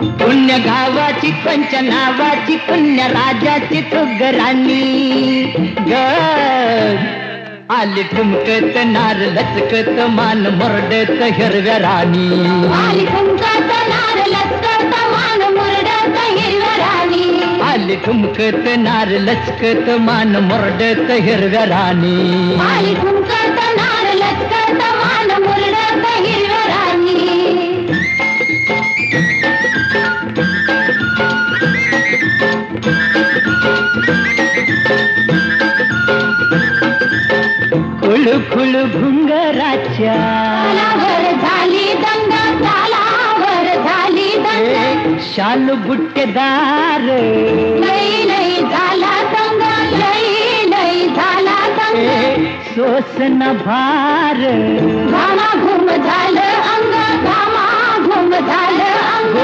पुण्य गावाची पंच नावाची पुण्य राजाची तुगराणी ग आली ठुमकत नार लचकत मान मुरडत हिरव्या राणी आली ठुमकत नार लचकत मान मुरडत हिरव्या राणी आली ठुमकत नार लचकत मान मुरडत हिरव्या राणी आली ठुमकत नार लचकत मान मुरडत हिरव्या राणी खुळखुळ घुंगराच्या तालावर झाली दंगा तालावर झाली दंगा शालू बुट्टेदार लई लई झाला दंगा लई लई झाला दंगा सोसन भार घामा घुम झालं अंग घामा घुम झालं अंग